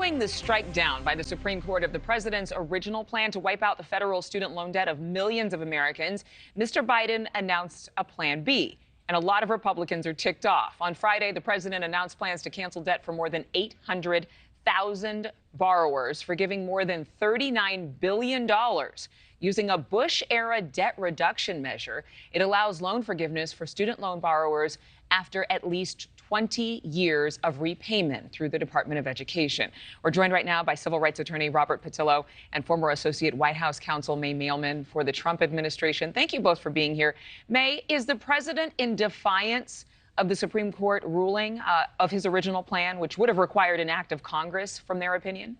Following the strike down by the Supreme Court of the president's original plan to wipe out the federal student loan debt of millions of Americans, Mr. Biden announced a plan B. And a lot of Republicans are ticked off. On Friday, the president announced plans to cancel debt for more than 800,000 borrowers, forgiving more than $39 billion. Using a Bush-era debt reduction measure, it allows loan forgiveness for student loan borrowers after at least 20 years of repayment through the Department of Education. We're joined right now by civil rights attorney Robert Patillo and former associate White House counsel May Mailman for the Trump administration. Thank you both for being here. May, is the president in defiance of the Supreme Court ruling of his original plan, which would have required an act of Congress, from their opinion?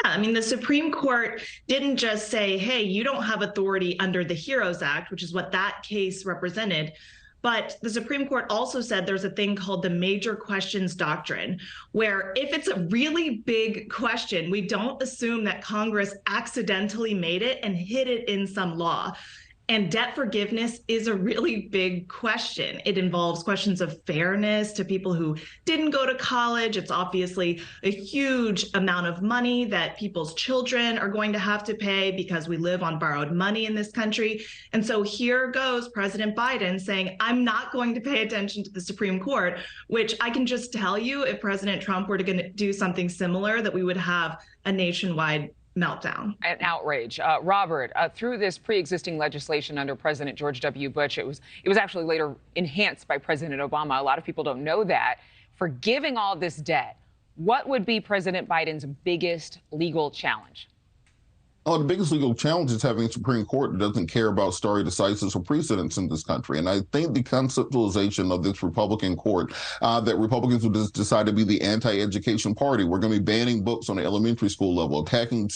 Yeah, I mean, the Supreme Court didn't just say, hey, you don't have authority under the HEROES Act, which is what that case represented. But the Supreme Court also said there's a thing called the major questions doctrine, where if it's a really big question, we don't assume that Congress accidentally made it and hid it in some law. And debt forgiveness is a really big question. It involves questions of fairness to people who didn't go to college. It's obviously a huge amount of money that people's children are going to have to pay because we live on borrowed money in this country. And so here goes President Biden saying, I'm not going to pay attention to the Supreme Court, which I can just tell you, if President Trump were to do something similar, that we would have a nationwide meltdown. An outrage. Robert, through this pre-existing legislation under President George W. Bush, it was actually later enhanced by President Obama. A lot of people don't know that. Forgiving all this debt, what would be President Biden's biggest legal challenge? The biggest legal challenge is having a Supreme Court that doesn't care about stare decisis or precedents in this country. And I think the conceptualization of this Republican court, that Republicans would just decide to be the anti-education party. We're going to be banning books on the elementary school level, attacking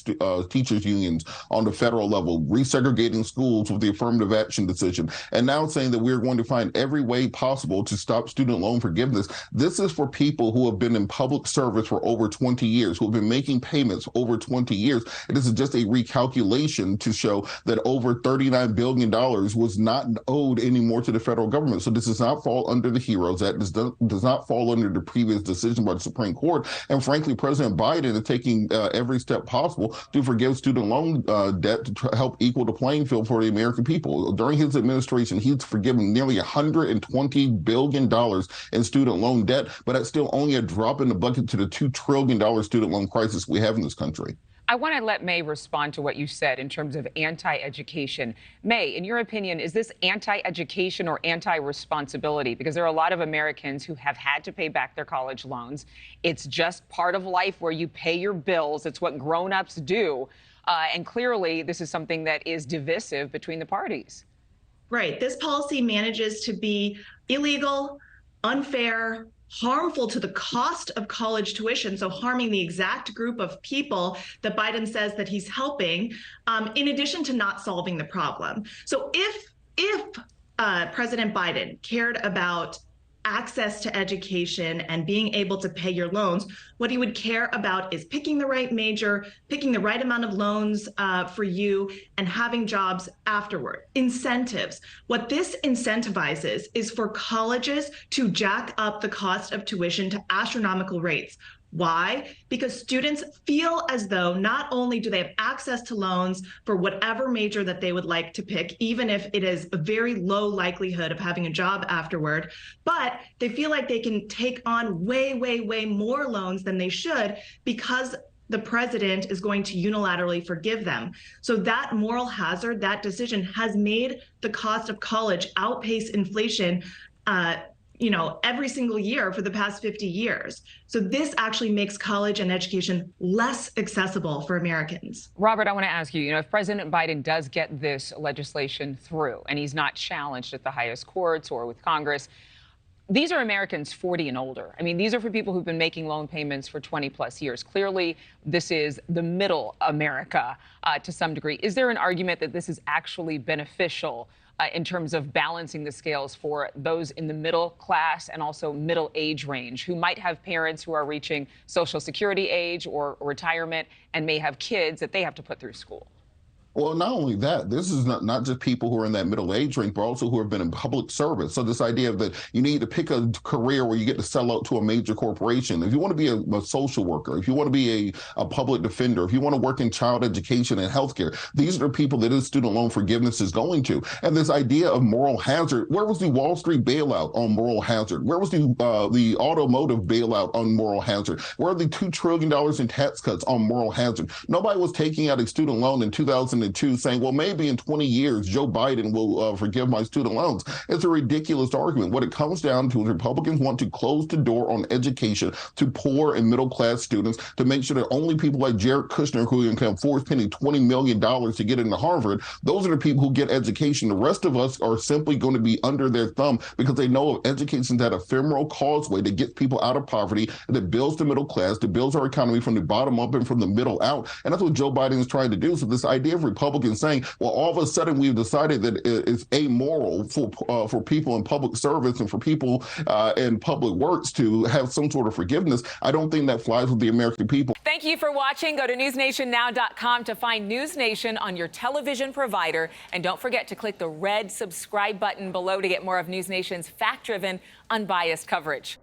teachers' unions on the federal level, resegregating schools with the affirmative action decision, and now saying that we're going to find every way possible to stop student loan forgiveness. This is for people who have been in public service for over 20 years, who have been making payments over 20 years. And this is just a calculation to show that over $39 billion was not owed anymore to the federal government. So this does not fall under the HEROES Act. This does not fall under the previous decision by the Supreme Court. And frankly, President Biden is taking every step possible to forgive student loan debt to help equal the playing field for the American people. During his administration, he's forgiven nearly $120 billion in student loan debt, but that's still only a drop in the bucket to the $2 trillion student loan crisis we have in this country. I want to let May respond to what you said in terms of anti-education. May, in your opinion, is this anti-education or anti-responsibility? Because there are a lot of Americans who have had to pay back their college loans. It's just part of life where you pay your bills. It's what grown-ups do. And clearly, this is something that is divisive between the parties. Right. This policy manages to be illegal, unfair, harmful to the cost of college tuition, so harming the exact group of people that Biden says that he's helping, in addition to not solving the problem. So if President Biden cared about access to education and being able to pay your loans, what he would care about is picking the right major, picking the right amount of loans for you, and having jobs afterward. Incentives. What this incentivizes is for colleges to jack up the cost of tuition to astronomical rates. Why? Because students feel as though not only do they have access to loans for whatever major that they would like to pick, even if it is a very low likelihood of having a job afterward, but they feel like they can take on way, way, way more loans than they should because the president is going to unilaterally forgive them. So that moral hazard, that decision has made the cost of college outpace inflation every single year for the past 50 years. So this actually makes college and education less accessible for Americans. Robert, I want to ask you, if President Biden does get this legislation through and he's not challenged at the highest courts or with Congress, these are Americans 40 and older. I mean, these are for people who've been making loan payments for 20 plus years. Clearly, this is the middle America to some degree. Is there an argument that this is actually beneficial in terms of balancing the scales for those in the middle class and also middle age range who might have parents who are reaching Social Security age or retirement and may have kids that they have to put through school? Well, not only that, this is not just people who are in that middle age range, but also who have been in public service. So this idea of that you need to pick a career where you get to sell out to a major corporation. If you want to be a social worker, if you want to be a public defender, if you want to work in child education and healthcare, these are the people that this student loan forgiveness is going to. And this idea of moral hazard, where was the Wall Street bailout on moral hazard? Where was the automotive bailout on moral hazard? Where are the $2 trillion in tax cuts on moral hazard? Nobody was taking out a student loan in 2002 saying, well, maybe in 20 years, Joe Biden will forgive my student loans. It's a ridiculous argument. What it comes down to is Republicans want to close the door on education to poor and middle class students to make sure that only people like Jared Kushner, who can afford spending $20 million to get into Harvard, those are the people who get education. The rest of us are simply going to be under their thumb because they know of education that ephemeral causeway that gets people out of poverty, that builds the middle class, that builds our economy from the bottom up and from the middle out. And that's what Joe Biden is trying to do. So this idea of Republicans saying, well, all of a sudden we've decided that it's amoral for people in public service and for people in public works to have some sort of forgiveness, I don't think that flies with the American people. Thank you for watching. Go to newsnationnow.com to find News Nation on your television provider. And don't forget to click the red subscribe button below to get more of News Nation's fact-driven, unbiased coverage.